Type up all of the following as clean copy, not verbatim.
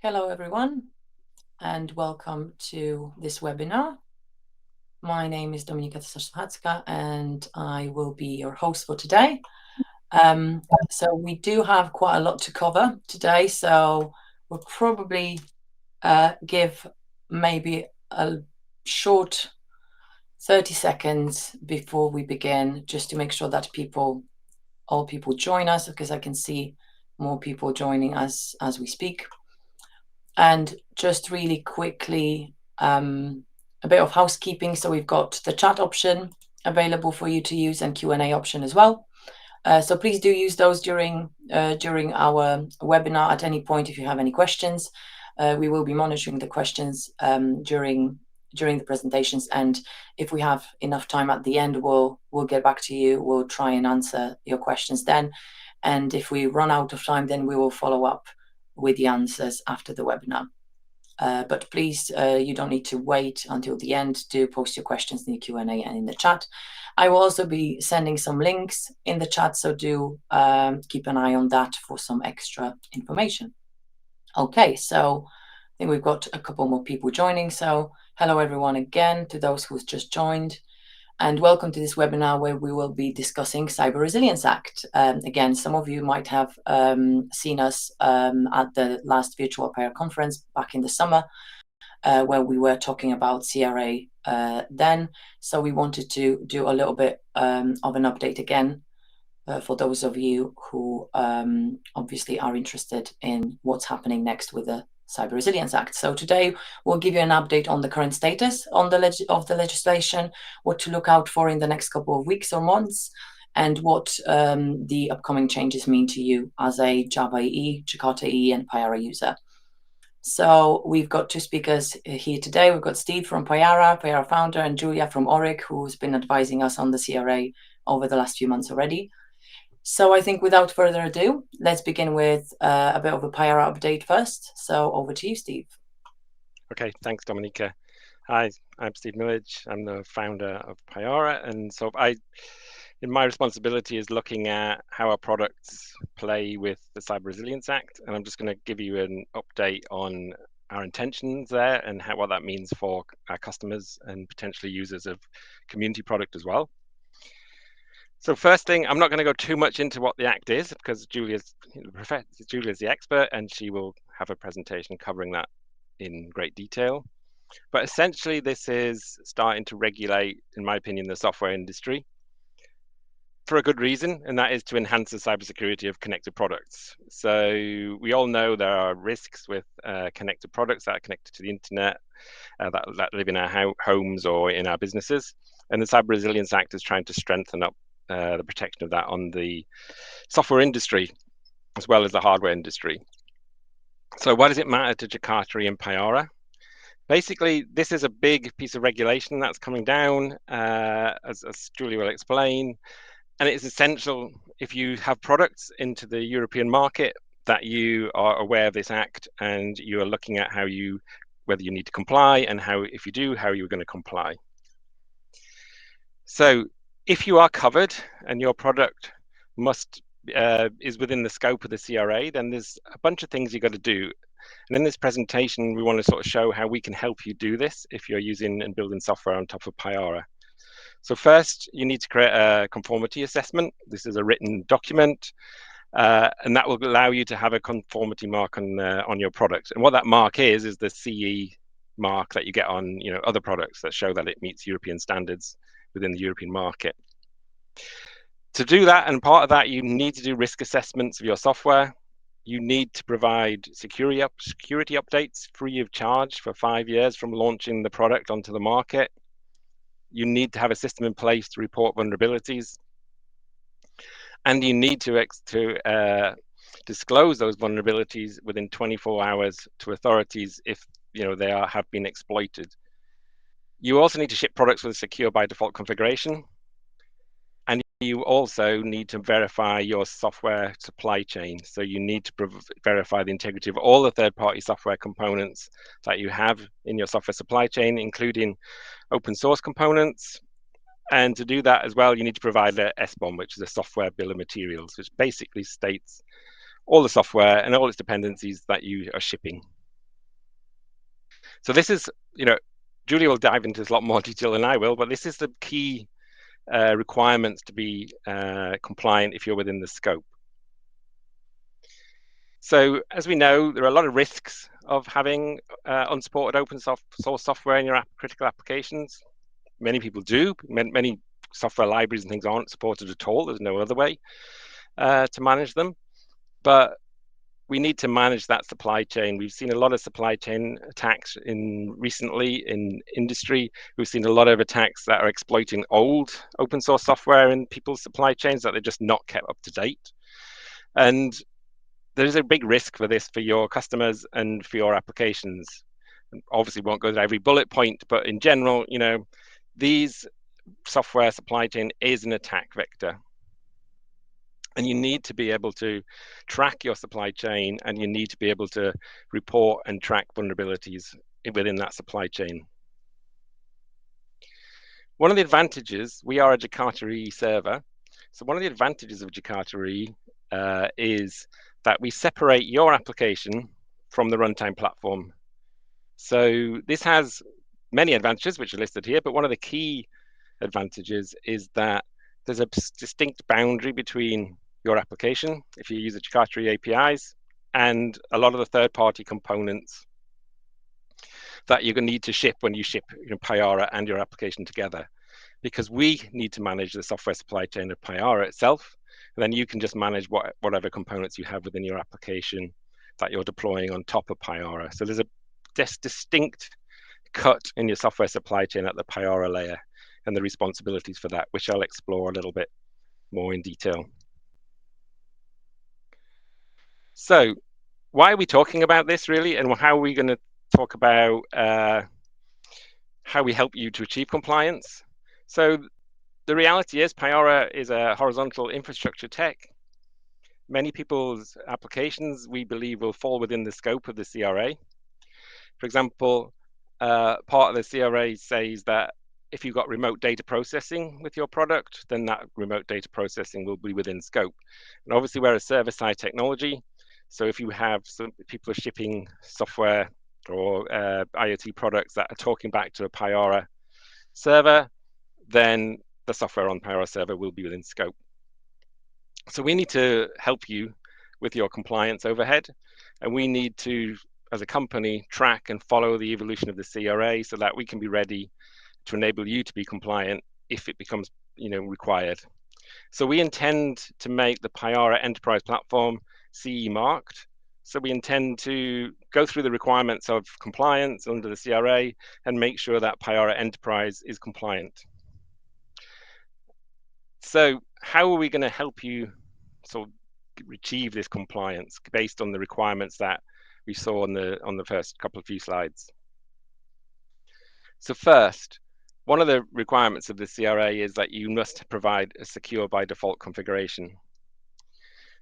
Hello everyone, and welcome to this webinar. My name is Dominika Tesarz-Hacka, and I will be your host for today. So we do have quite a lot to cover today, so we'll probably give maybe a short 30 seconds before we begin, just to make sure that all people join us, because I can see more people joining as we speak. And just really quickly, a bit of housekeeping. So we've got the chat option available for you to use and Q&A option as well. So please do use those during our webinar at any point if you have any questions. We will be monitoring the questions during the presentations, and if we have enough time at the end, we'll get back to you. We'll try and answer your questions then, and if we run out of time, then we will follow up with the answers after the webinar. But please, you don't need to wait until the end to post your questions in the Q&A and in the chat. I will also be sending some links in the chat, so do keep an eye on that for some extra information. Okay, so I think we've got a couple more people joining. So hello everyone again to those who's just joined. And welcome to this webinar where we will be discussing Cyber Resilience Act. Again, some of you might have seen us at the last virtual Payara conference back in the summer, where we were talking about CRA then. So we wanted to do a little bit of an update again for those of you who obviously are interested in what's happening next with the Cyber Resilience Act. So today we'll give you an update on the current status of the legislation, what to look out for in the next couple of weeks or months, and what the upcoming changes mean to you as a Java EE, Jakarta EE, and Payara user. So we've got two speakers here today. We've got Steve from Payara founder, and Julia from Orrick, who's been advising us on the CRA over the last few months already. So I think without further ado, let's begin with a bit of a Payara update first. So over to you, Steve. Okay, thanks, Dominika. Hi, I'm Steve Millidge. I'm the founder of Payara, and so my responsibility is looking at how our products play with the Cyber Resilience Act, and I'm just going to give you an update on our intentions there and what that means for our customers and potentially users of community product as well. So first thing, I'm not going to go too much into what the Act is because Julia's the expert and she will have a presentation covering that in great detail. But essentially, this is starting to regulate, in my opinion, the software industry for a good reason, and that is to enhance the cybersecurity of connected products. So we all know there are risks with connected products that are connected to the internet, that live in our homes or in our businesses. And the Cyber Resilience Act is trying to strengthen up the protection of that on the software industry as well as the hardware industry. So why does it matter to Jakarta and Payara? Basically, this is a big piece of regulation that's coming down, as Julia will explain, and it's essential if you have products into the European market that you are aware of this act and you are looking at whether you need to comply and if you do, how you're going to comply. So if you are covered and your product is within the scope of the CRA, then there's a bunch of things you've got to do. And in this presentation, we want to sort of show how we can help you do this if you're using and building software on top of Payara. So first, you need to create a conformity assessment. This is a written document, and that will allow you to have a conformity mark on your product. And what that mark is the CE mark that you get on other products that show that it meets European standards within the European market. To do that, and part of that, you need to do risk assessments of your software. You need to provide security updates free of charge for 5 years from launching the product onto the market. You need to have a system in place to report vulnerabilities. And you need to disclose those vulnerabilities within 24 hours to authorities if they have been exploited. You also need to ship products with a secure by default configuration. And you also need to verify your software supply chain. So you need to verify the integrity of all the third-party software components that you have in your software supply chain, including open source components. And to do that as well, you need to provide a SBOM, which is a software bill of materials, which basically states all the software and all its dependencies that you are shipping. So this is, Julia will dive into this a lot more detail than I will, but this is the key requirements to be compliant if you're within the scope. So as we know, there are a lot of risks of having unsupported open source software in your critical applications. Many people do. Many software libraries and things aren't supported at all. There's no other way to manage them. But we need to manage that supply chain. We've seen a lot of supply chain attacks recently in industry. We've seen a lot of attacks that are exploiting old open source software in people's supply chains that they're just not kept up to date. And there's a big risk for this for your customers and for your applications. And obviously, won't go to every bullet point, but in general, these software supply chain is an attack vector. And you need to be able to track your supply chain, and you need to be able to report and track vulnerabilities within that supply chain. One of the advantages, we are a Jakarta server. So one of the advantages of Jakarta is that we separate your application from the runtime platform. So this has many advantages, which are listed here, but one of the key advantages is that there's a distinct boundary between your application, if you use the Jakarta APIs, and a lot of the third-party components that you're going to need to ship when you ship Payara and your application together, because we need to manage the software supply chain of Payara itself, and then you can just manage whatever components you have within your application that you're deploying on top of Payara. So there's a distinct cut in your software supply chain at the Payara layer and the responsibilities for that, which I'll explore a little bit more in detail. So why are we talking about this really, and how are we going to talk about how we help you to achieve compliance? So the reality is Payara is a horizontal infrastructure tech. Many people's applications, we believe, will fall within the scope of the CRA. For example, part of the CRA says that if you've got remote data processing with your product, then that remote data processing will be within scope. And obviously we're a server-side technology. So if you have some people are shipping software or IoT products that are talking back to a Payara server, then the software on Payara server will be within scope. So we need to help you with your compliance overhead, and we need to, as a company, track and follow the evolution of the CRA so that we can be ready to enable you to be compliant if it becomes required. So we intend to make the Payara Enterprise Platform CE marked. So we intend to go through the requirements of compliance under the CRA and make sure that Payara Enterprise is compliant. So how are we going to help you sort of achieve this compliance based on the requirements that we saw on the first couple of few slides? So first, one of the requirements of the CRA is that you must provide a secure by default configuration.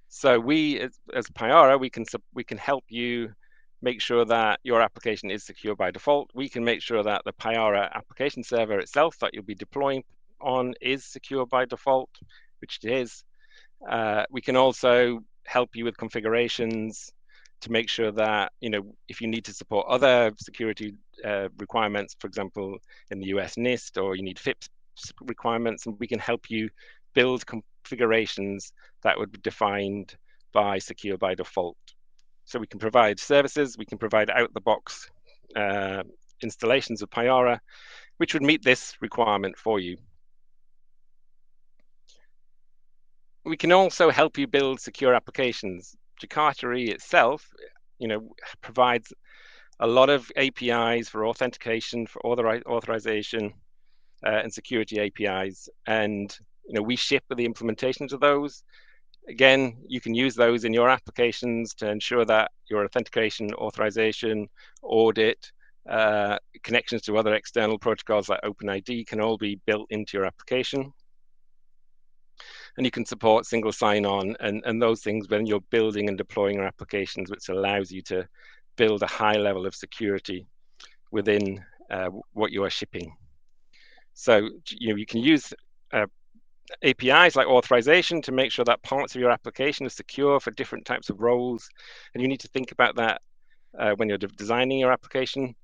So we, as Payara, we can help you make sure that your application is secure by default. We can make sure that the Payara application server itself that you'll be deploying on is secure by default, which it is. We can also help you with configurations to make sure that, if you need to support other security requirements, for example, in the US NIST, or you need FIPS requirements, and we can help you build configurations that would be defined by secure by default. So we can provide services, we can provide out-the-box installations of Payara, which would meet this requirement for you. We can also help you build secure applications. Jakarta itself, provides a lot of APIs for authentication, for authorization, and security APIs. And we ship with the implementations of those. Again, you can use those in your applications to ensure that your authentication, authorization, audit, connections to other external protocols like OpenID can all be built into your application. And you can support single sign-on and those things when you're building and deploying your applications, which allows you to build a high level of security within what you are shipping. So you can use APIs like authorization to make sure that parts of your application are secure for different types of roles, and you need to think about that when you're designing your application.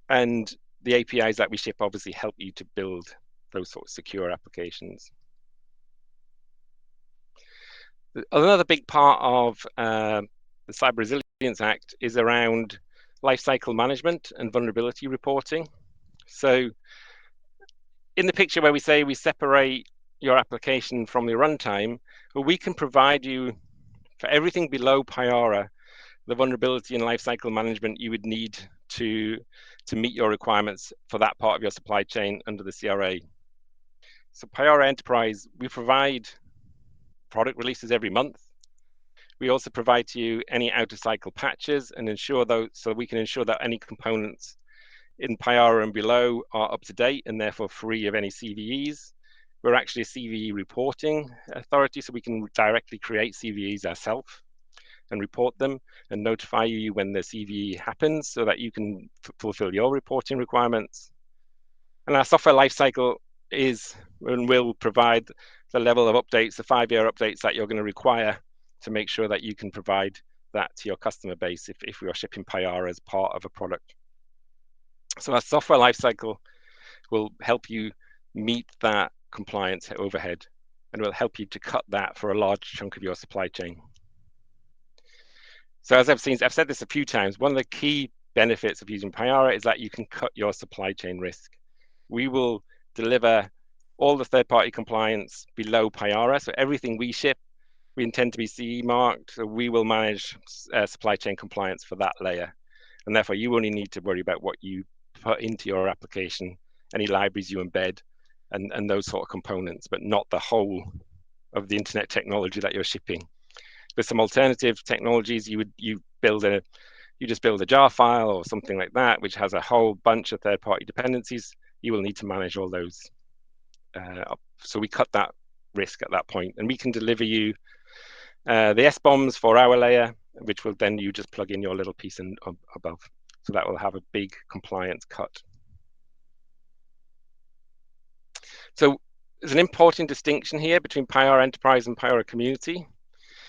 And the APIs that we ship obviously help you to build those sort of secure applications. Another big part of the Cyber Resilience Act is around lifecycle management and vulnerability reporting. So in the picture where we say we separate your application from the runtime, well, we can provide you for everything below Payara, the vulnerability and lifecycle management you would need to meet your requirements for that part of your supply chain under the CRA. So Payara Enterprise, we provide product releases every month. We also provide to you any out of cycle patches and ensure those, so we can ensure that any components in Payara and below are up to date and therefore free of any CVEs. We're actually a CVE reporting authority, so we can directly create CVEs ourselves and report them and notify you when the CVE happens so that you can fulfill your reporting requirements. And our software lifecycle is and will provide the level of updates, the 5-year updates that you're going to require to make sure that you can provide that to your customer base if we are shipping Payara as part of a product. So our software lifecycle will help you meet that compliance overhead and will help you to cut that for a large chunk of your supply chain. So as I've said this a few times, one of the key benefits of using Payara is that you can cut your supply chain risk. We will deliver all the third-party compliance below Payara. So everything we ship, we intend to be CE marked. So we will manage supply chain compliance for that layer. And therefore, you only need to worry about what you put into your application, any libraries you embed, and those sort of components, but not the whole of the internet technology that you're shipping. With some alternative technologies, you just build a jar file or something like that, which has a whole bunch of third-party dependencies. You will need to manage all those. So we cut that risk at that point, and we can deliver you the SBOMs for our layer, which will then you just plug in your little piece above. So that will have a big compliance cut. So there's an important distinction here between Payara Enterprise and Payara Community.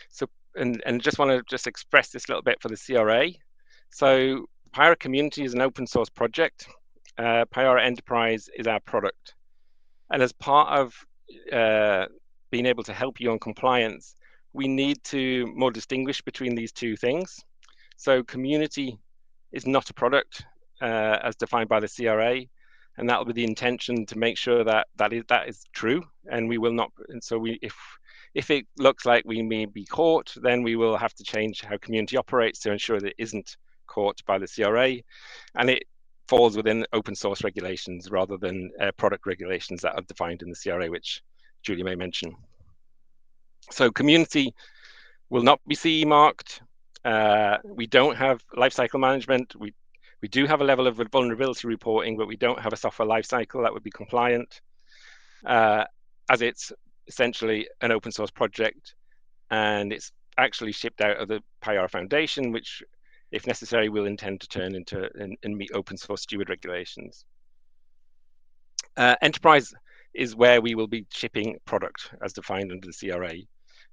So and just want to express this a little bit for the CRA. So Payara Community is an open source project. Payara Enterprise is our product. And as part of being able to help you on compliance, we need to more distinguish between these two things. So community is not a product as defined by the CRA, and that will be the intention to make sure that is true. And we will not. And so if it looks like we may be caught, then we will have to change how community operates to ensure that it isn't caught by the CRA, and it falls within open source regulations rather than product regulations that are defined in the CRA, which Julie may mention. So community will not be CE marked. We don't have lifecycle management. We do have a level of vulnerability reporting, but we don't have a software lifecycle that would be compliant, as it's essentially an open source project, and it's actually shipped out of the Payara Foundation, which, if necessary, will intend to turn into and meet open source steward regulations. Enterprise is where we will be shipping product as defined under the CRA.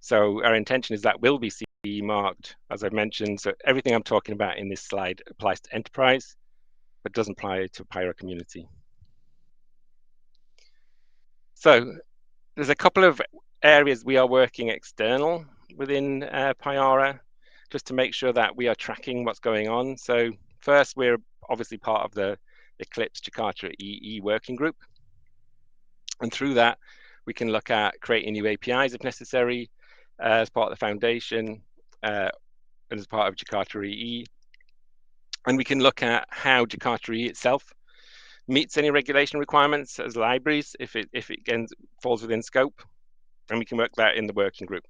So our intention is that will be CE marked, as I've mentioned. So everything I'm talking about in this slide applies to enterprise, but doesn't apply to Payara Community. So there's a couple of areas we are working external within Payara, just to make sure that we are tracking what's going on. So first, we're obviously part of the Eclipse Jakarta EE working group. And through that, we can look at creating new APIs if necessary, as part of the foundation, and as part of Jakarta EE. And we can look at how Jakarta EE itself meets any regulation requirements as libraries if it again falls within scope, and we can work that in the working group.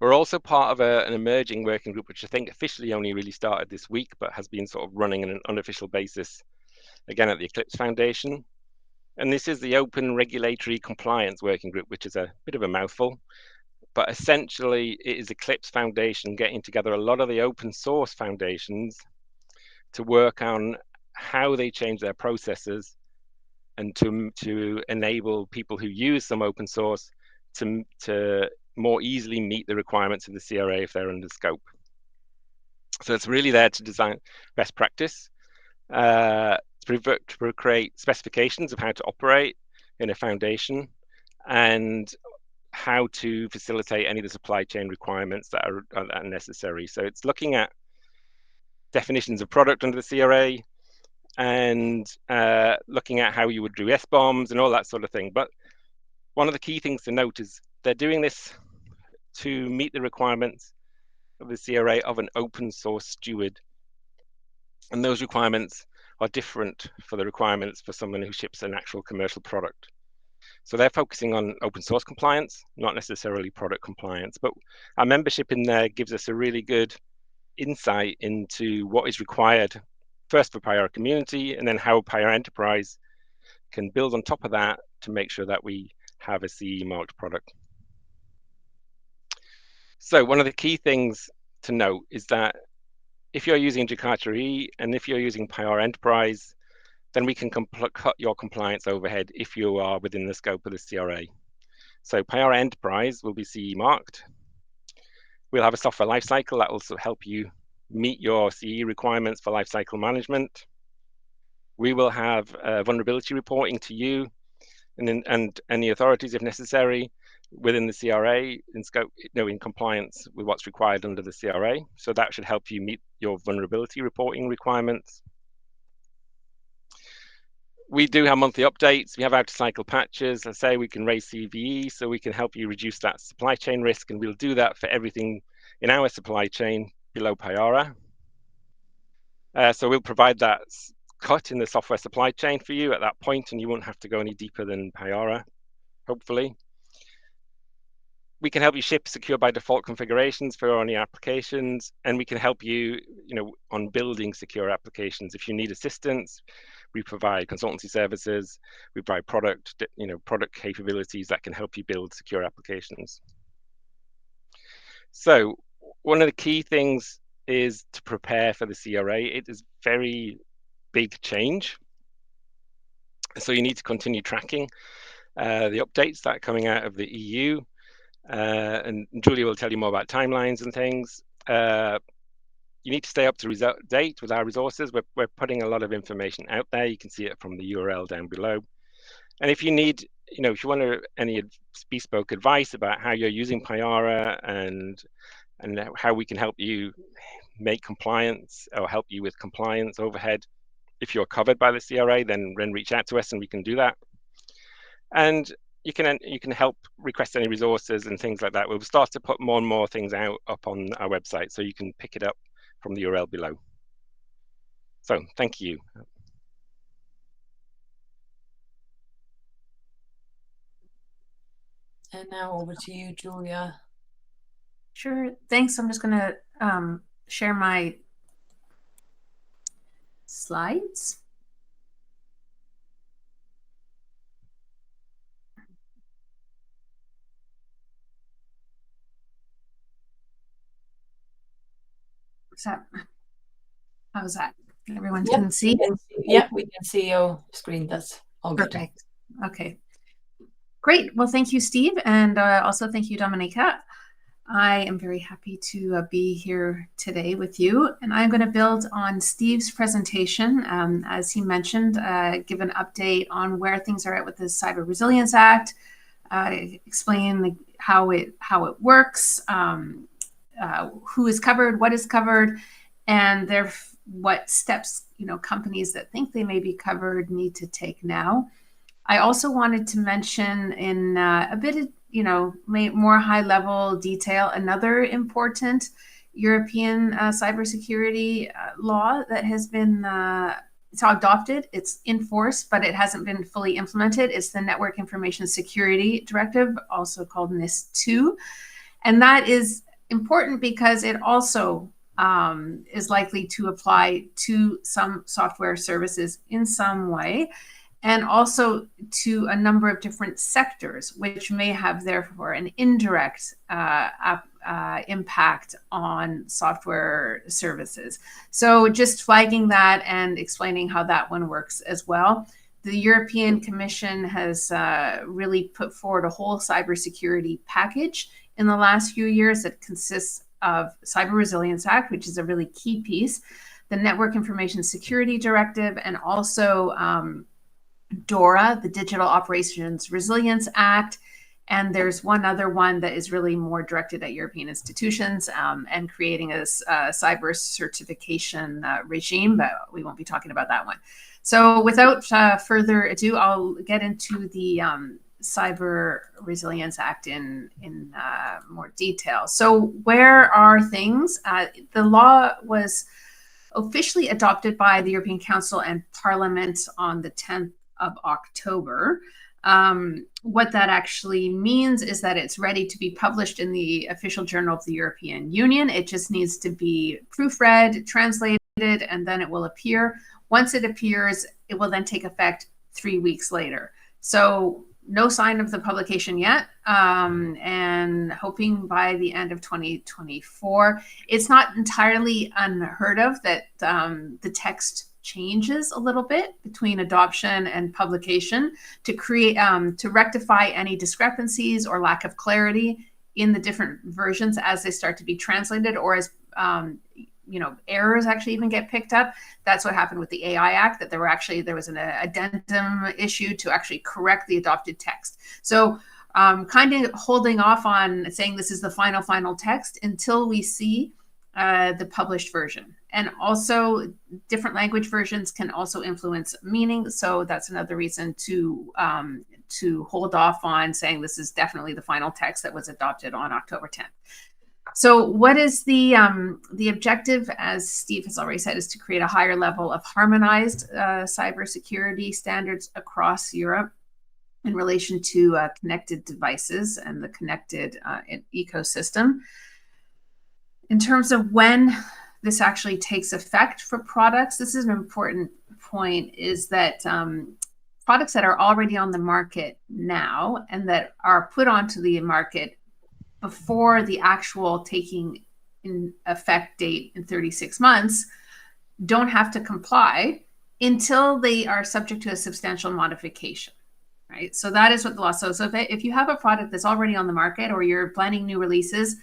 We're also part of an emerging working group, which I think officially only really started this week, but has been sort of running on an unofficial basis, again at the Eclipse Foundation. And this is the Open Regulatory Compliance Working Group, which is a bit of a mouthful, but essentially it is Eclipse Foundation getting together a lot of the open source foundations to work on how they change their processes and to enable people who use some open source to more easily meet the requirements of the CRA if they're under scope. So it's really there to design best practice, to create specifications of how to operate in a foundation, and how to facilitate any of the supply chain requirements that are necessary. So it's looking at definitions of product under the CRA, and looking at how you would do SBOMs and all that sort of thing. But one of the key things to note is they're doing this to meet the requirements of the CRA of an open source steward. And those requirements are different for the requirements for someone who ships an actual commercial product. So they're focusing on open source compliance, not necessarily product compliance. But our membership in there gives us a really good insight into what is required, first for Payara community, and then how Payara Enterprise can build on top of that to make sure that we have a CE marked product. So one of the key things to note is that if you're using Jakarta E and if you're using Payara Enterprise, then we can cut your compliance overhead if you are within the scope of the CRA. So Payara Enterprise will be CE marked. We'll have a software lifecycle that will help you meet your CE requirements for lifecycle management. We will have vulnerability reporting to you and any authorities if necessary within the CRA in scope, in compliance with what's required under the CRA. So that should help you meet your vulnerability reporting requirements. We do have monthly updates. We have out of cycle patches. I say we can raise CVE, so we can help you reduce that supply chain risk, and we'll do that for everything in our supply chain below Payara. So we'll provide that cut in the software supply chain for you at that point, and you won't have to go any deeper than Payara, hopefully. We can help you ship secure by default configurations for any applications, and we can help you, on building secure applications. If you need assistance, we provide consultancy services. We provide product capabilities that can help you build secure applications. So one of the key things is to prepare for the CRA. It is very big change. So you need to continue tracking the updates that are coming out of the EU. And Julia will tell you more about timelines and things. You need to stay up to date with our resources. We're putting a lot of information out there. You can see it from the URL down below. And if you need, if you want any bespoke advice about how you're using Payara and how we can help you make compliance or help you with compliance overhead, if you're covered by the CRA, then reach out to us and we can do that. And you can help request any resources and things like that. We'll start to put more and more things out up on our website, so you can pick it up from the URL below. So thank you. And now over to you, Julia. Sure, thanks. I'm just going to share my slides. How's that? Everyone can see? Yeah, we can see your screen. That's all good. Perfect. Okay. Great. Well, thank you, Steve. And also thank you, Dominika. I am very happy to be here today with you. And I'm going to build on Steve's presentation. As he mentioned, give an update on where things are at with the Cyber Resilience Act, explain how it works, who is covered, what is covered, and what steps companies that think they may be covered need to take now. I also wanted to mention in a bit of more high level detail another important European cybersecurity law that has been it's adopted, it's in force, but it hasn't been fully implemented. It's the Network Information Security Directive, also called NIS2, and that is important because it also is likely to apply to some software services in some way, and also to a number of different sectors, which may have therefore an indirect impact on software services. So just flagging that and explaining how that one works as well. The European Commission has really put forward a whole cybersecurity package in the last few years that consists of Cyber Resilience Act, which is a really key piece, the Network Information Security Directive, and also DORA, the Digital Operations Resilience Act. And there's one other one that is really more directed at European institutions and creating a cyber certification regime, but we won't be talking about that one. So without further ado, I'll get into the Cyber Resilience Act in more detail. So where are things? The law was officially adopted by the European Council and Parliament on the 10th of October. What that actually means is that it's ready to be published in the official journal of the European Union. It just needs to be proofread, translated, and then it will appear. Once it appears, it will then take effect 3 weeks later. So no sign of the publication yet, and hoping by the end of 2024. It's not entirely unheard of that the text changes a little bit between adoption and publication to create to rectify any discrepancies or lack of clarity in the different versions as they start to be translated, or as errors actually even get picked up. That's what happened with the AI Act, that there was an addendum issue to actually correct the adopted text. So kind of holding off on saying this is the final text until we see the published version. And also different language versions can also influence meaning. So that's another reason to hold off on saying this is definitely the final text that was adopted on October 10th. So what is the objective, as Steve has already said, is to create a higher level of harmonized cybersecurity standards across Europe in relation to connected devices and the connected ecosystem. In terms of when this actually takes effect for products, this is an important point, is that products that are already on the market now and that are put onto the market before the actual taking in effect date in 36 months don't have to comply until they are subject to a substantial modification, right? So that is what the law says. So if you have a product that's already on the market, or you're planning new releases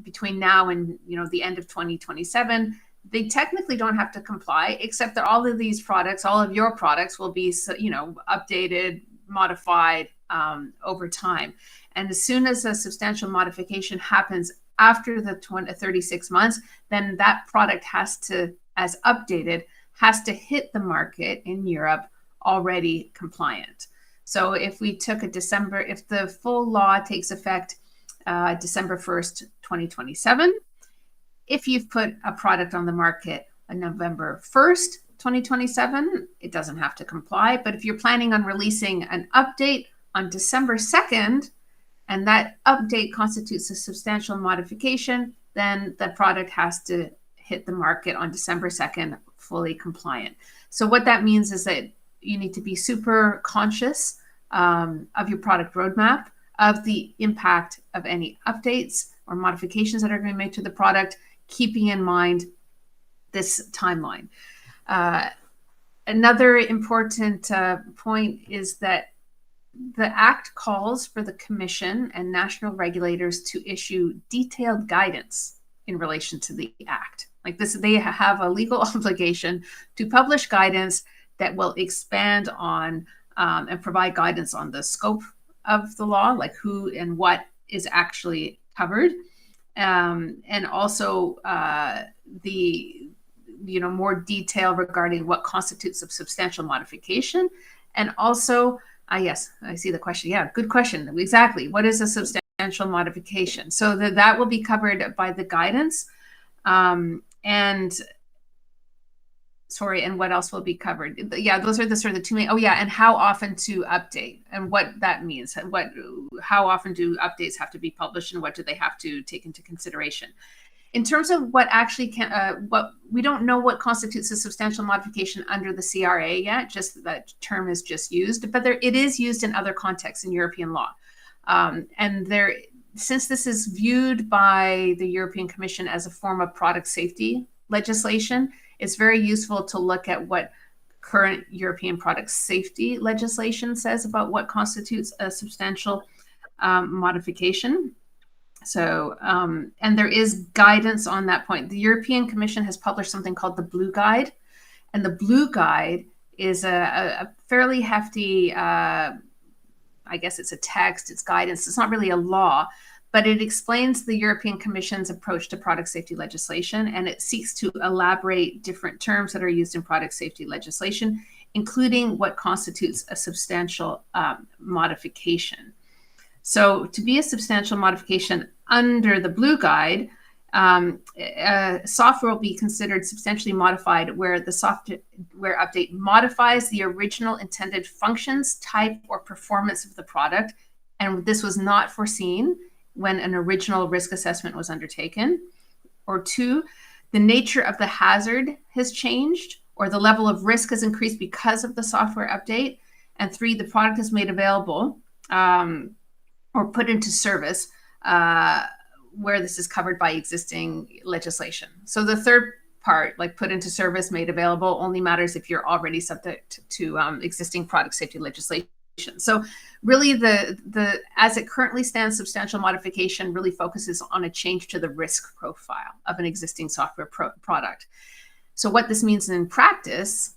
between now and the end of 2027, they technically don't have to comply, except that all of these products, all of your products, will be updated, modified over time. And as soon as a substantial modification happens after the 36 months, then that product has to, as updated, has to hit the market in Europe already compliant. So if we took if the full law takes effect December 1st, 2027, if you've put a product on the market on November 1st, 2027, it doesn't have to comply. But if you're planning on releasing an update on December 2nd, and that update constitutes a substantial modification, then the product has to hit the market on December 2nd, fully compliant. So what that means is that you need to be super conscious of your product roadmap, of the impact of any updates or modifications that are going to be made to the product, keeping in mind this timeline. Another important point is that the Act calls for the Commission and national regulators to issue detailed guidance in relation to the Act. Like this, they have a legal obligation to publish guidance that will expand on and provide guidance on the scope of the law, like who and what is actually covered, and also the more detail regarding what constitutes a substantial modification, and also yes, I see the question. Yeah, good question. Exactly. What is a substantial modification? So that will be covered by the guidance. And what else will be covered? Yeah, those are the sort of the two main. Oh yeah, and how often to update and what that means. How often do updates have to be published, and what do they have to take into consideration? In terms of what actually what we don't know what constitutes a substantial modification under the CRA yet, just that term is just used, but it is used in other contexts in European law. And since this is viewed by the European Commission as a form of product safety legislation, it's very useful to look at what current European product safety legislation says about what constitutes a substantial modification. So, and there is guidance on that point. The European Commission has published something called the Blue Guide, and the Blue Guide is a fairly hefty, I guess it's a text, it's guidance, it's not really a law, but it explains the European Commission's approach to product safety legislation, and it seeks to elaborate different terms that are used in product safety legislation, including what constitutes a substantial modification. So to be a substantial modification under the Blue Guide, software will be considered substantially modified where the software update modifies the original intended functions, type, or performance of the product, and this was not foreseen when an original risk assessment was undertaken. Or 2, the nature of the hazard has changed, or the level of risk has increased because of the software update. And 3, the product is made available or put into service where this is covered by existing legislation. So the third part, like put into service, made available, only matters if you're already subject to existing product safety legislation. So really the as it currently stands, substantial modification really focuses on a change to the risk profile of an existing software product. So what this means in practice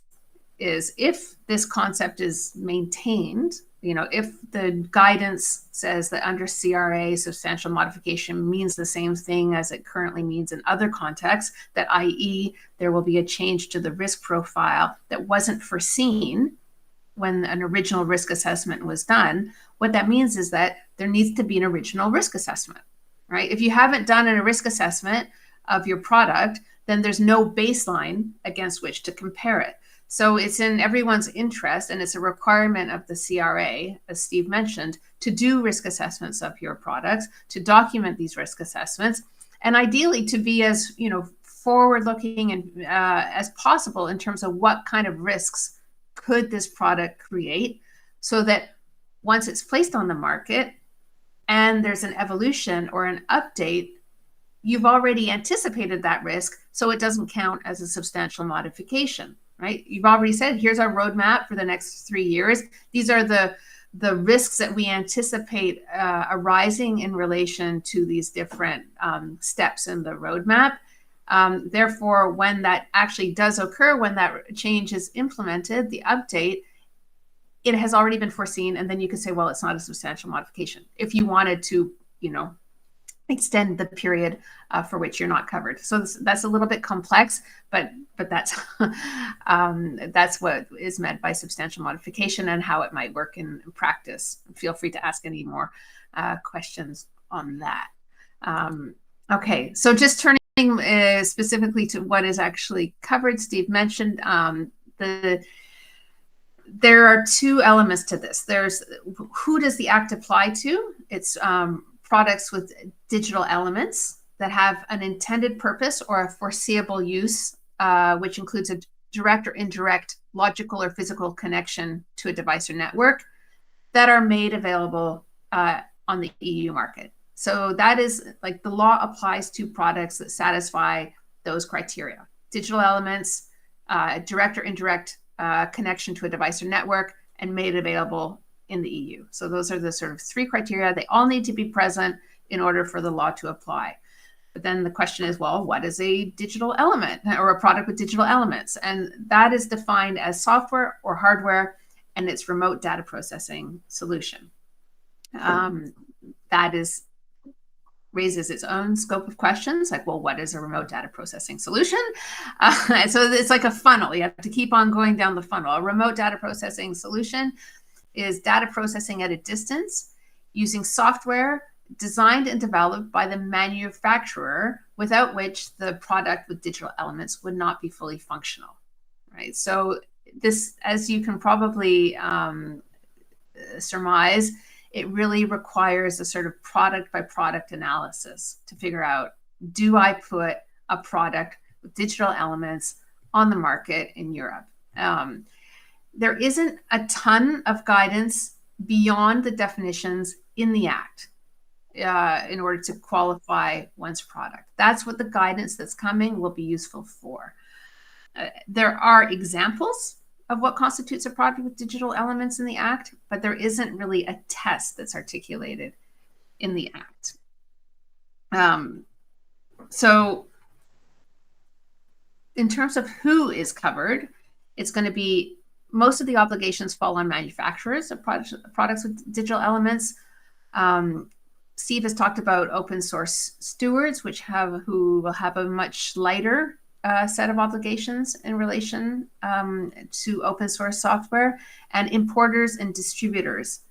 is if this concept is maintained, if the guidance says that under CRA, substantial modification means the same thing as it currently means in other contexts, that i.e. there will be a change to the risk profile that wasn't foreseen when an original risk assessment was done, what that means is that there needs to be an original risk assessment, right? If you haven't done a risk assessment of your product, then there's no baseline against which to compare it. So it's in everyone's interest, and it's a requirement of the CRA, as Steve mentioned, to do risk assessments of your products, to document these risk assessments, and ideally to be as forward-looking and as possible in terms of what kind of risks could this product create, so that once it's placed on the market and there's an evolution or an update, you've already anticipated that risk, so it doesn't count as a substantial modification. Right? You've already said, here's our roadmap for the next 3 years. These are the risks that we anticipate arising in relation to these different steps in the roadmap. Therefore, when that actually does occur, when that change is implemented, the update, it has already been foreseen. And then you could say, well, it's not a substantial modification. If you wanted to, extend the period for which you're not covered. So that's a little bit complex, but that's that's what is meant by substantial modification and how it might work in practice. Feel free to ask any more questions on that. Okay, so just turning specifically to what is actually covered, Steve mentioned there are 2 elements to this. There's who does the Act apply to? It's products with digital elements that have an intended purpose or a foreseeable use, which includes a direct or indirect logical or physical connection to a device or network, that are made available on the EU market. So that is like the law applies to products that satisfy those criteria. Digital elements, direct or indirect connection to a device or network, and made available in the EU. So those are the sort of 3 criteria. They all need to be present in order for the law to apply. But then the question is, well, what is a digital element or a product with digital elements? And that is defined as software or hardware and its remote data processing solution. That raises its own scope of questions, like, well, what is a remote data processing solution? So it's like a funnel. You have to keep on going down the funnel. A remote data processing solution is data processing at a distance using software designed and developed by the manufacturer, without which the product with digital elements would not be fully functional, right? So this, as you can probably surmise, it really requires a sort of product by product analysis to figure out, do I put a product with digital elements on the market in Europe? There isn't a ton of guidance beyond the definitions in the Act in order to qualify one's product. That's what the guidance that's coming will be useful for. There are examples of what constitutes a product with digital elements in the Act, but there isn't really a test that's articulated in the Act. So in terms of who is covered, it's going to be most of the obligations fall on manufacturers of products with digital elements. Steve has talked about open source stewards, who will have a much lighter set of obligations in relation to open source software, and importers and distributors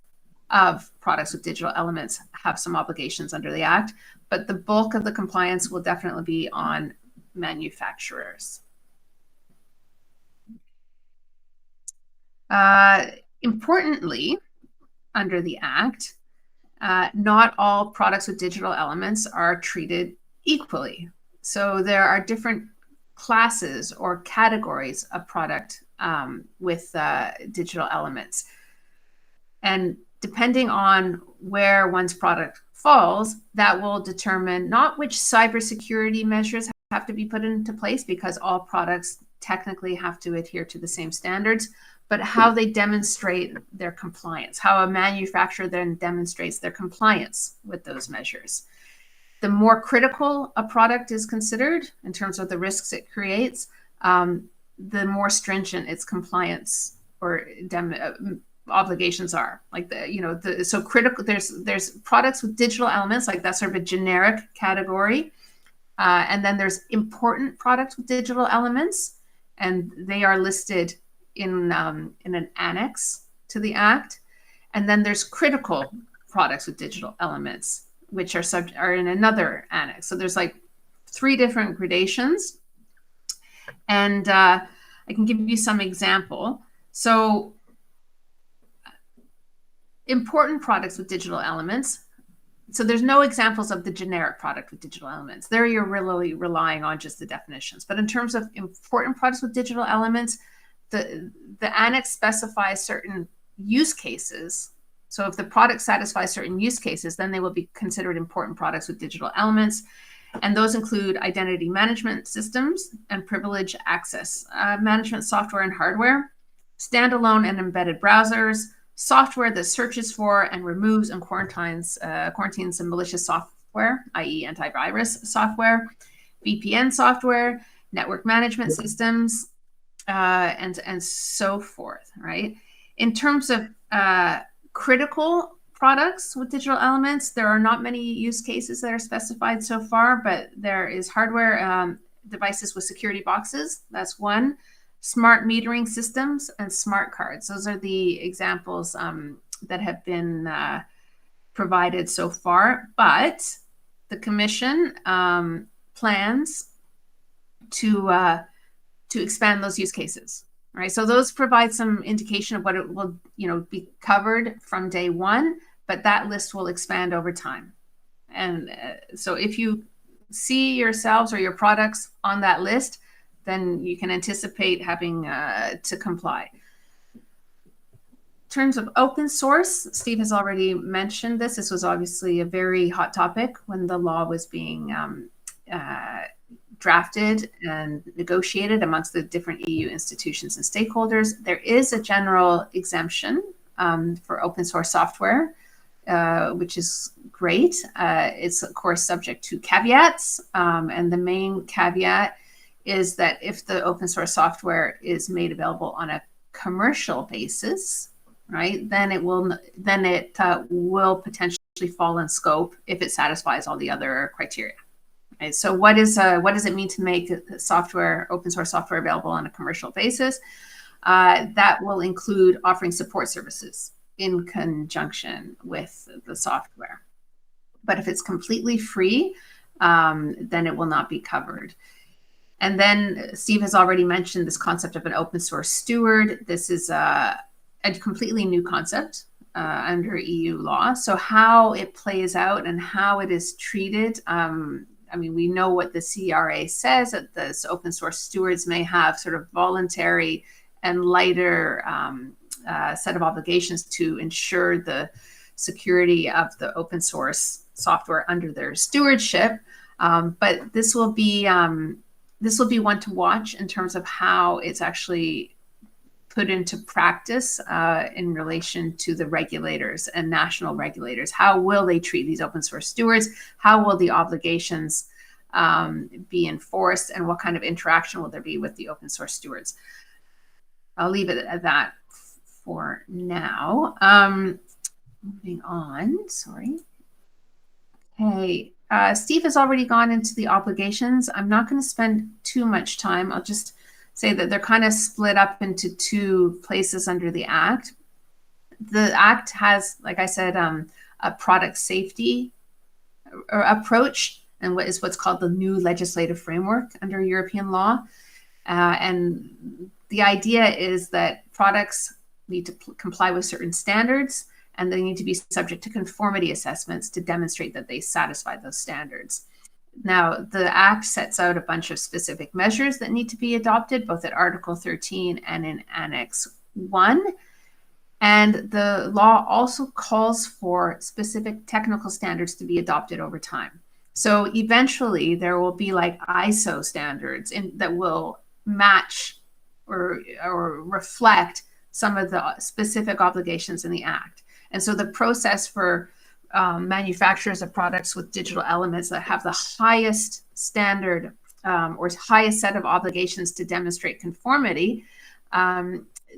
of products with digital elements have some obligations under the Act, but the bulk of the compliance will definitely be on manufacturers. Importantly, under the Act, not all products with digital elements are treated equally. So there are different classes or categories of product with digital elements. And depending on where one's product falls, that will determine not which cybersecurity measures have to be put into place, because all products technically have to adhere to the same standards, but how they demonstrate their compliance, how a manufacturer then demonstrates their compliance with those measures. The more critical a product is considered in terms of the risks it creates, the more stringent its compliance or obligations are. Like so critical. There's products with digital elements, like that's sort of a generic category, and then there's important products with digital elements, and they are listed in an annex to the Act. And then there's critical products with digital elements, which are in another annex. So there's like 3 different gradations, and I can give you some example. So important products with digital elements. So there's no examples of the generic product with digital elements. There you're really relying on just the definitions. But in terms of important products with digital elements, the annex specifies certain use cases. So if the product satisfies certain use cases, then they will be considered important products with digital elements. And those include identity management systems and privilege access management software and hardware, standalone and embedded browsers, software that searches for and removes and quarantines some malicious software, i.e. antivirus software, VPN software, network management systems, and so forth, right? In terms of critical products with digital elements, there are not many use cases that are specified so far, but there is hardware devices with security boxes. That's one. Smart metering systems and smart cards. Those are the examples that have been provided so far. But the Commission plans to expand those use cases. Right. So those provide some indication of what it will, be covered from day one, but that list will expand over time. And so if you see yourselves or your products on that list, then you can anticipate having to comply. In terms of open source, Steve has already mentioned this. This was obviously a very hot topic when the law was being drafted and negotiated amongst the different EU institutions and stakeholders. There is a general exemption for open source software, which is great. It's, of course, subject to caveats. And the main caveat is that if the open source software is made available on a commercial basis, right, then it will potentially fall in scope if it satisfies all the other criteria. Right? So what does it mean to make open source software available on a commercial basis? That will include offering support services in conjunction with the software. But if it's completely free, then it will not be covered. And then Steve has already mentioned this concept of an open source steward. This is a completely new concept under EU law. So how it plays out and how it is treated, we know what the CRA says, that the open source stewards may have sort of voluntary and lighter set of obligations to ensure the security of the open source software under their stewardship. But this will be one to watch in terms of how it's actually put into practice in relation to the regulators and national regulators? How will they treat these open source stewards? How will the obligations be enforced, and what kind of interaction will there be with the open source stewards? I'll leave it at that for now. Moving on, sorry. Okay, Steve has already gone into the obligations. I'm not going to spend too much time. I'll just say that they're kind of split up into two places under the Act. The Act has, like I said, a product safety approach, and what's called the new legislative framework under European law. And the idea is that products need to comply with certain standards, and they need to be subject to conformity assessments to demonstrate that they satisfy those standards. Now, the Act sets out a bunch of specific measures that need to be adopted, both at Article 13 and in Annex 1. And the law also calls for specific technical standards to be adopted over time. So eventually there will be like ISO standards that will match or reflect some of the specific obligations in the Act. And so the process for manufacturers of products with digital elements that have the highest standard or highest set of obligations to demonstrate conformity,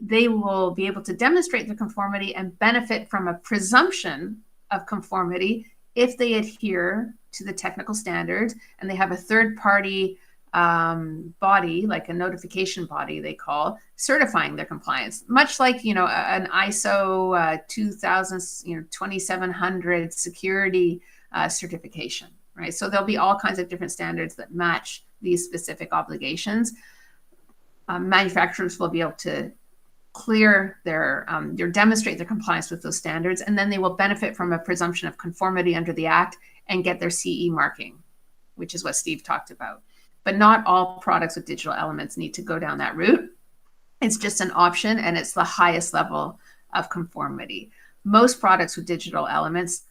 they will be able to demonstrate the conformity and benefit from a presumption of conformity if they adhere to the technical standards and they have a third-party body, like a notification body they call, certifying their compliance, much like, you know, an ISO 2700 security certification, right? So there'll be all kinds of different standards that match these specific obligations. Manufacturers will be able to clear their demonstrate their compliance with those standards, and then they will benefit from a presumption of conformity under the Act and get their CE marking, which is what Steve talked about. But not all products with digital elements need to go down that route. It's just an option, and it's the highest level of conformity. Most products with digital elements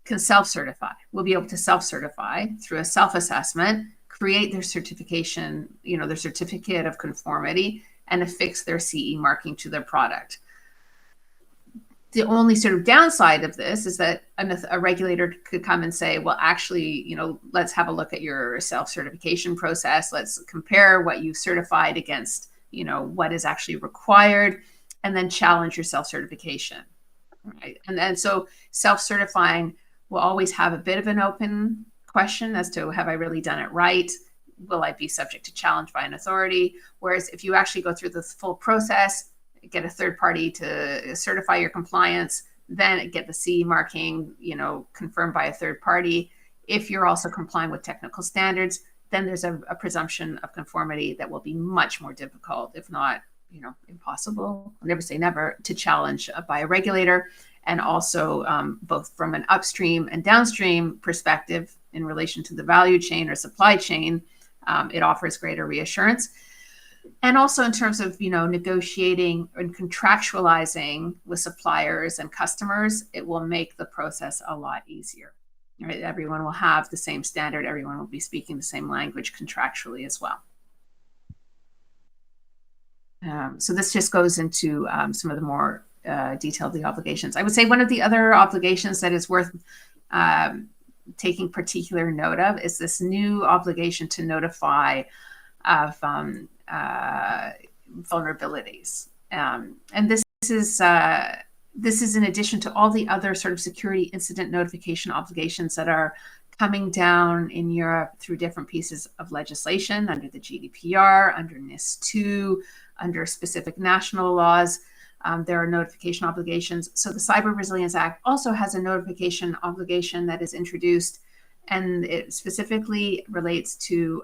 can self-certify. We'll be able to self-certify through a self-assessment, create their certification, you know, their certificate of conformity, and affix their CE marking to their product. The only sort of downside of this is that a regulator could come and say, well, actually, you know, let's have a look at your self-certification process. Let's compare what you've certified against, you know, what is actually required, and then challenge your self-certification, right? And then so self-certifying will always have a bit of an open question as to, have I really done it right? Will I be subject to challenge by an authority? Whereas if you actually go through the full process, get a third party to certify your compliance, then get the CE marking, you know, confirmed by a third party. If you're also complying with technical standards, then there's a presumption of conformity that will be much more difficult, if not, you know, impossible. I'll never say never, to challenge by a regulator. And also both from an upstream and downstream perspective in relation to the value chain or supply chain, it offers greater reassurance. And also in terms of, you know, negotiating and contractualizing with suppliers and customers, it will make the process a lot easier. Right? Everyone will have the same standard. Everyone will be speaking the same language contractually as well. So this just goes into some of the more detailed the obligations. I would say one of the other obligations that is worth taking particular note of is this new obligation to notify of vulnerabilities. And this is in addition to all the other sort of security incident notification obligations that are coming down in Europe through different pieces of legislation under the GDPR, under NIS2, under specific national laws. There are notification obligations. So the Cyber Resilience Act also has a notification obligation that is introduced, and it specifically relates to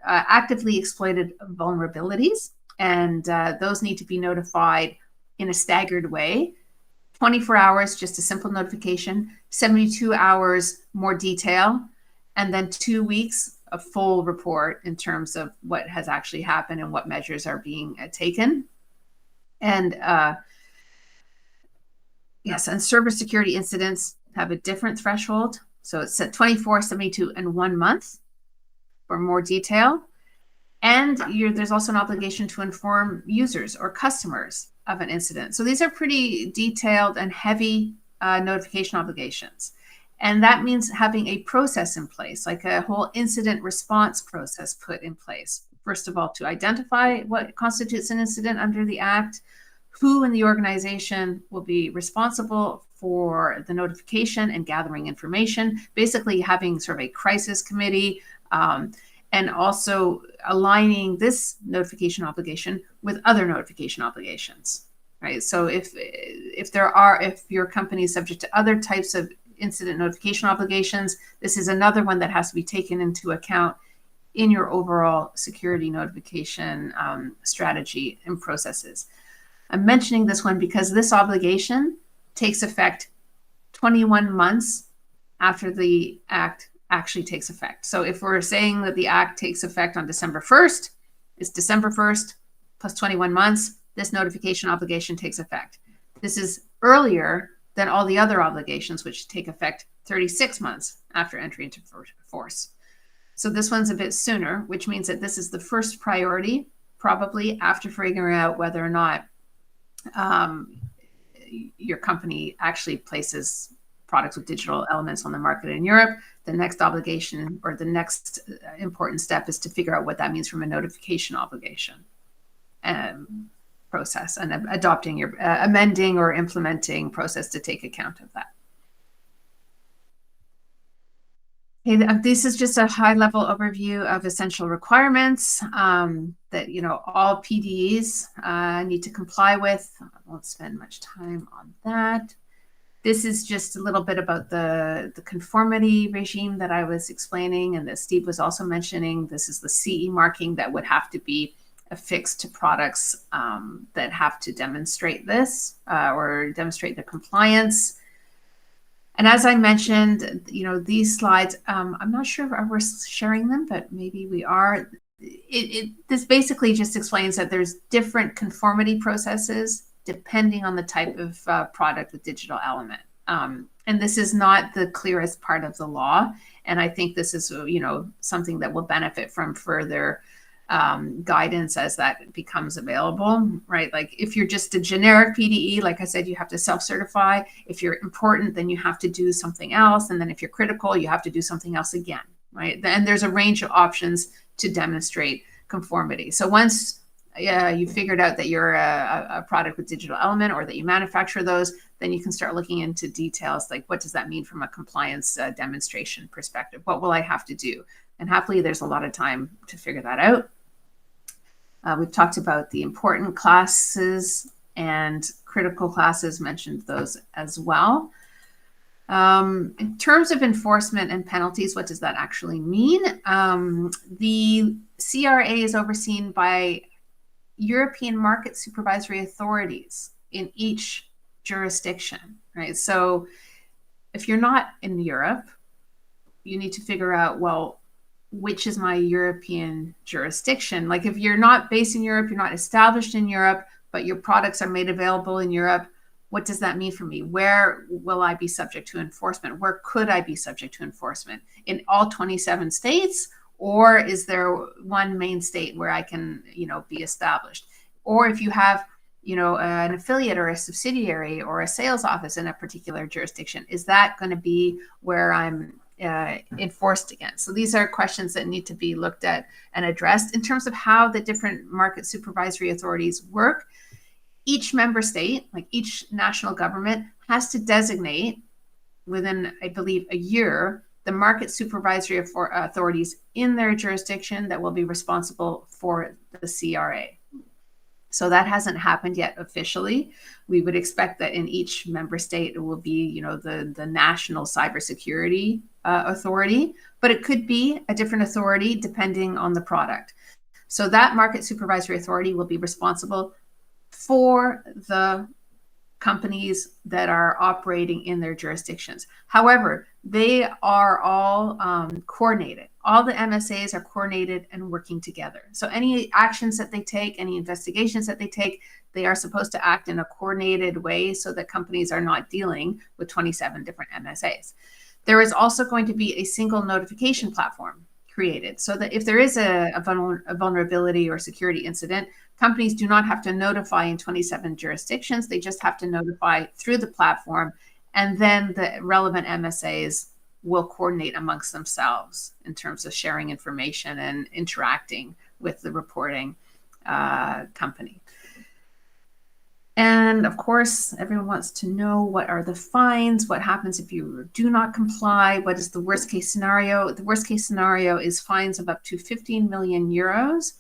actively exploited vulnerabilities, and those need to be notified in a staggered way. 24 hours, just a simple notification, 72 hours, more detail, and then 2 weeks, a full report in terms of what has actually happened and what measures are being taken. And yes, and server security incidents have a different threshold. So it's at 24, 72, and 1 month for more detail. And there's also an obligation to inform users or customers of an incident. So these are pretty detailed and heavy notification obligations. And that means having a process in place, like a whole incident response process put in place. First of all, to identify what constitutes an incident under the Act, who in the organization will be responsible for the notification and gathering information, basically having sort of a crisis committee, and also aligning this notification obligation with other notification obligations, right? So if your company is subject to other types of incident notification obligations, this is another one that has to be taken into account in your overall security notification strategy and processes. I'm mentioning this one because this obligation takes effect 21 months after the Act actually takes effect. So if we're saying that the Act takes effect on December 1st, it's December 1st plus 21 months, this notification obligation takes effect. This is earlier than all the other obligations, which take effect 36 months after entry into force. So this one's a bit sooner, which means that this is the first priority, probably after figuring out whether or not your company actually places products with digital elements on the market in Europe. The next obligation or the next important step is to figure out what that means from a notification obligation process, and adopting your amending or implementing process to take account of that. Okay, this is just a high-level overview of essential requirements that all PDEs need to comply with. I won't spend much time on that. This is just a little bit about the conformity regime that I was explaining and that Steve was also mentioning. This is the CE marking that would have to be affixed to products that have to demonstrate this or demonstrate the compliance. And as I mentioned, these slides, I'm not sure if we're sharing them, but maybe we are. This basically just explains that there's different conformity processes depending on the type of product with digital element. And this is not the clearest part of the law. And I think this is, something that will benefit from further guidance as that becomes available, right? Like if you're just a generic PDE, like I said, you have to self-certify. If you're important, then you have to do something else. And then if you're critical, you have to do something else again, right? Then there's a range of options to demonstrate conformity. So once you figured out that you're a product with digital element or that you manufacture those, then you can start looking into details like what does that mean from a compliance demonstration perspective? What will I have to do? And happily, there's a lot of time to figure that out. We've talked about the important classes and critical classes, mentioned those as well. In terms of enforcement and penalties, what does that actually mean? The CRA is overseen by European market supervisory authorities in each jurisdiction, right? So if you're not in Europe, you need to figure out, well, which is my European jurisdiction? Like if you're not based in Europe, you're not established in Europe, but your products are made available in Europe, what does that mean for me? Where will I be subject to enforcement? Where could I be subject to enforcement? In all 27 states? Or is there one main state where I can, be established? Or if you have, an affiliate or a subsidiary or a sales office in a particular jurisdiction, is that going to be where I'm enforced against? So these are questions that need to be looked at and addressed. In terms of how the different market supervisory authorities work, each member state, like each national government, has to designate within, I believe, a year, the market supervisory authorities in their jurisdiction that will be responsible for the CRA. So that hasn't happened yet officially. We would expect that in each member state, it will be, the national cybersecurity authority, but it could be a different authority depending on the product. So that market supervisory authority will be responsible for the companies that are operating in their jurisdictions. However, they are all coordinated. All the MSAs are coordinated and working together. So any actions that they take, any investigations that they take, they are supposed to act in a coordinated way so that companies are not dealing with 27 different MSAs. There is also going to be a single notification platform. created so that if there is a vulnerability or security incident, companies do not have to notify in 27 jurisdictions. They just have to notify through the platform, and then the relevant MSAs will coordinate amongst themselves in terms of sharing information and interacting with the reporting company. And of course, everyone wants to know, what are the fines? What happens if you do not comply? What is the worst case scenario? The worst case scenario is fines of up to 15 million euros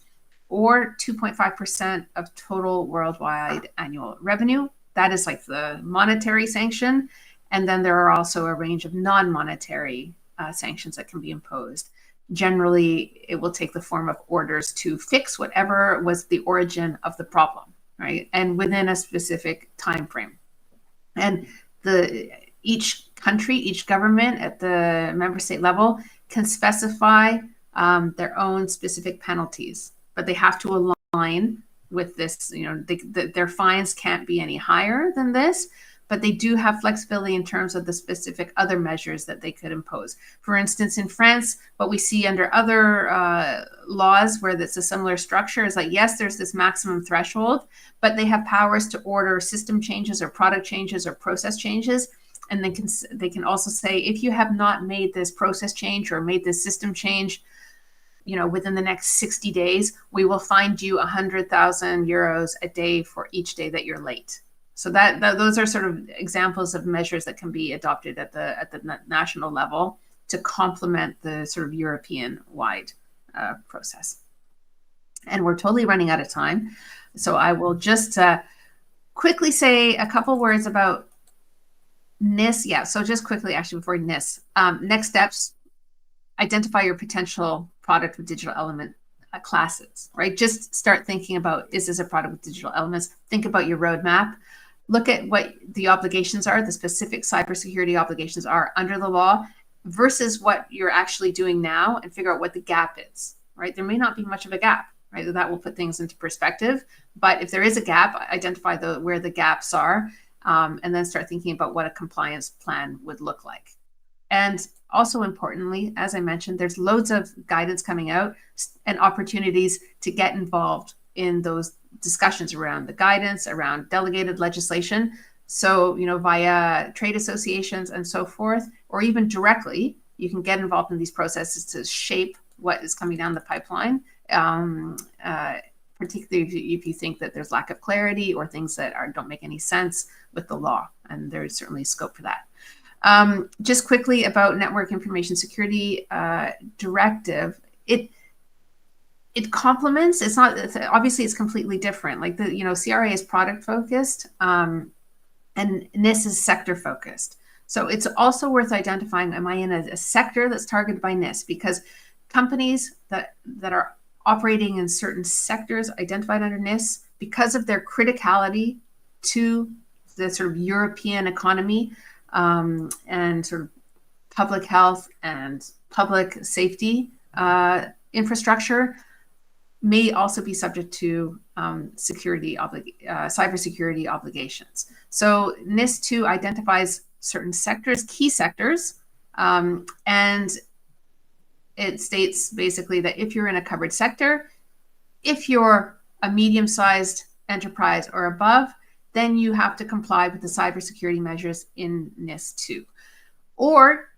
or 2.5% of total worldwide annual revenue. That is like the monetary sanction. And then there are also a range of non-monetary sanctions that can be imposed. Generally, it will take the form of orders to fix whatever was the origin of the problem, right? And within a specific time frame. And each country, each government at the member state level can specify their own specific penalties, but they have to align with this. Their fines can't be any higher than this, but they do have flexibility in terms of the specific other measures that they could impose. For instance, in France, what we see under other laws where that's a similar structure is like, yes, there's this maximum threshold, but they have powers to order system changes or product changes or process changes. And they can also say, if you have not made this process change or made this system change, within the next 60 days, we will fine you 100,000 euros a day for each day that you're late. So those are sort of examples of measures that can be adopted at the national level to complement the sort of European-wide process. And we're totally running out of time, so I will just quickly say a couple words about NIS. Yeah, so just quickly, actually, before NIS, next steps: identify your potential product with digital element classes. Right, just start thinking about, is this a product with digital elements? Think about your roadmap. Look at what the obligations are, the specific cybersecurity obligations are under the law versus what you're actually doing now, and figure out what the gap is, right? There may not be much of a gap, right? That will put things into perspective. But if there is a gap, identify where the gaps are, and then start thinking about what a compliance plan would look like. And also importantly, as I mentioned, there's loads of guidance coming out and opportunities to get involved in those discussions around the guidance, around delegated legislation. So, via trade associations and so forth, or even directly, you can get involved in these processes to shape what is coming down the pipeline, particularly if you think that there's lack of clarity or things that don't make any sense with the law. And there's certainly scope for that. Just quickly about Network Information Security Directive. It complements. It's not, obviously it's completely different. Like CRA is product focused, and NIS is sector focused. So it's also worth identifying, am I in a sector that's targeted by NIS? Because companies that are operating in certain sectors identified under NIS, because of their criticality to the sort of European economy, and sort of public health and public safety infrastructure, may also be subject to cybersecurity obligations. So NIS 2 identifies certain sectors, key sectors, and it states basically that if you're in a covered sector, if you're a medium-sized enterprise or above, then you have to comply with the cybersecurity measures in NIS 2. Or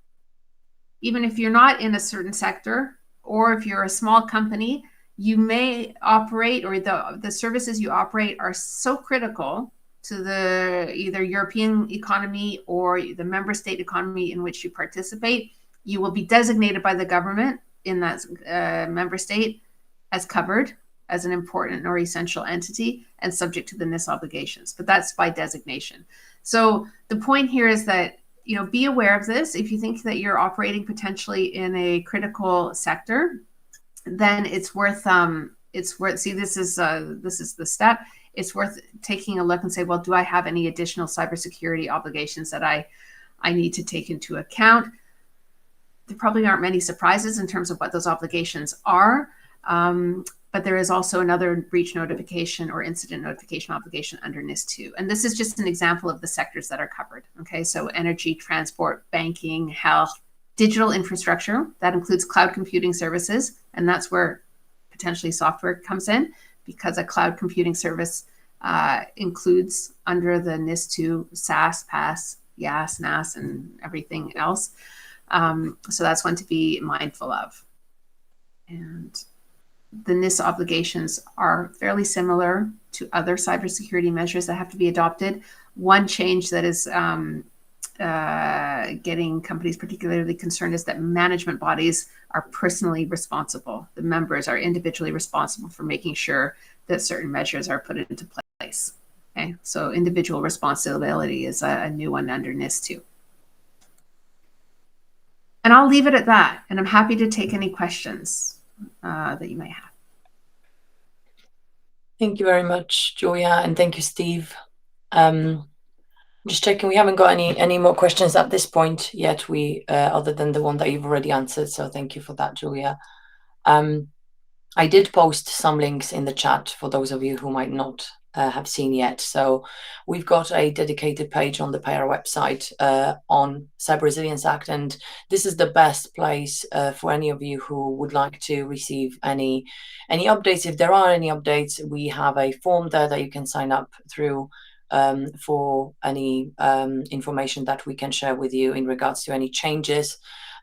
even if you're not in a certain sector, or if you're a small company, you may operate, or the services you operate are so critical to the either European economy or the member state economy in which you participate, you will be designated by the government in that member state as covered as an important or essential entity and subject to the NIS obligations. But that's by designation. So the point here is that, be aware of this. If you think that you're operating potentially in a critical sector, then it's worth see, this is the step. It's worth taking a look and say, well, do I have any additional cybersecurity obligations that I need to take into account? There probably aren't many surprises in terms of what those obligations are, but there is also another breach notification or incident notification obligation under NIS 2. And this is just an example of the sectors that are covered. Okay, so energy, transport, banking, health, digital infrastructure. That includes cloud computing services, and that's where potentially software comes in, because a cloud computing service includes under the NIS2 SaaS, PaaS, YaaS, NAS, and everything else. So that's one to be mindful of. And the NIS obligations are fairly similar to other cybersecurity measures that have to be adopted. One change that is getting companies particularly concerned is that management bodies are personally responsible. The members are individually responsible for making sure that certain measures are put into place. Okay, so individual responsibility is a new one under NIS2. And I'll leave it at that. And I'm happy to take any questions that you may have. Thank you very much, Julia, and thank you, Steve. Just checking, we haven't got any more questions at this point yet, other than the one that you've already answered. So thank you for that, Julia. I did post some links in the chat for those of you who might not have seen yet. So we've got a dedicated page on the Payara website on Cyber Resilience Act, and this is the best place for any of you who would like to receive any updates. If there are any updates, we have a form there that you can sign up through for any information that we can share with you in regards to any changes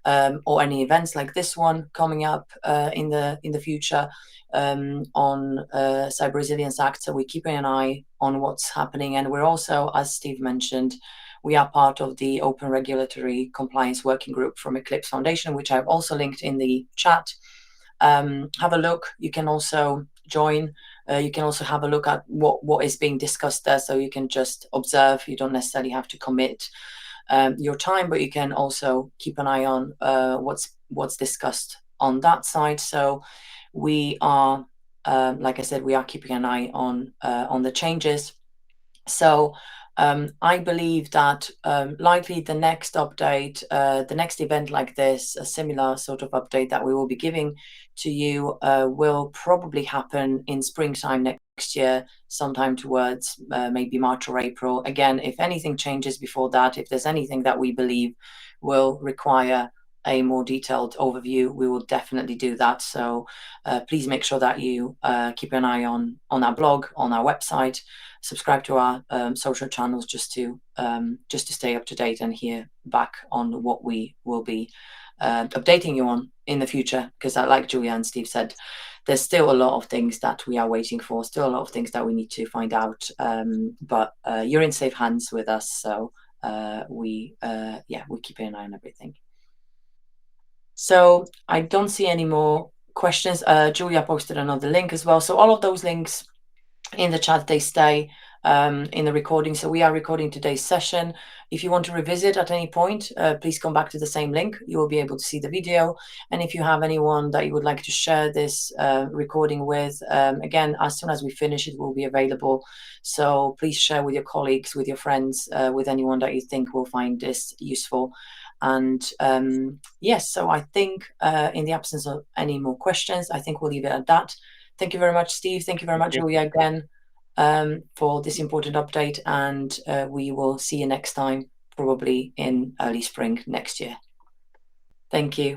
or any events like this one coming up in the future on Cyber Resilience Act. So we're keeping an eye on what's happening, and we're also, as Steve mentioned, we are part of the Open Regulatory Compliance Working Group from Eclipse Foundation, which I've also linked in the chat. Have a look. You can also join. You can also have a look at what is being discussed there, so you can just observe. You don't necessarily have to commit your time, but you can also keep an eye on what's discussed on that side. So we are, like I said, we are keeping an eye on the changes. So I believe that likely the next update, the next event like this, a similar sort of update that we will be giving to you will probably happen in springtime next year, sometime towards maybe March or April. Again, if anything changes before that, if there's anything that we believe will require a more detailed overview, we will definitely do that. So please make sure that you keep an eye on our blog, on our website, subscribe to our social channels just to stay up to date and hear back on what we will be updating you on in the future. Because like Julia and Steve said, there's still a lot of things that we are waiting for, still a lot of things that we need to find out. But you're in safe hands with us, so we're keeping an eye on everything. So I don't see any more questions. Julia posted another link as well. So all of those links in the chat, they stay in the recording. So we are recording today's session. If you want to revisit at any point, please come back to the same link. You will be able to see the video. And if you have anyone that you would like to share this recording with, again, as soon as we finish, it will be available. So please share with your colleagues, with your friends, with anyone that you think will find this useful. And yes, so I think in the absence of any more questions, I think we'll leave it at that. Thank you very much, Steve. Thank you very much, Julia, again, for this important update. And we will see you next time, probably in early spring next year. Thank you.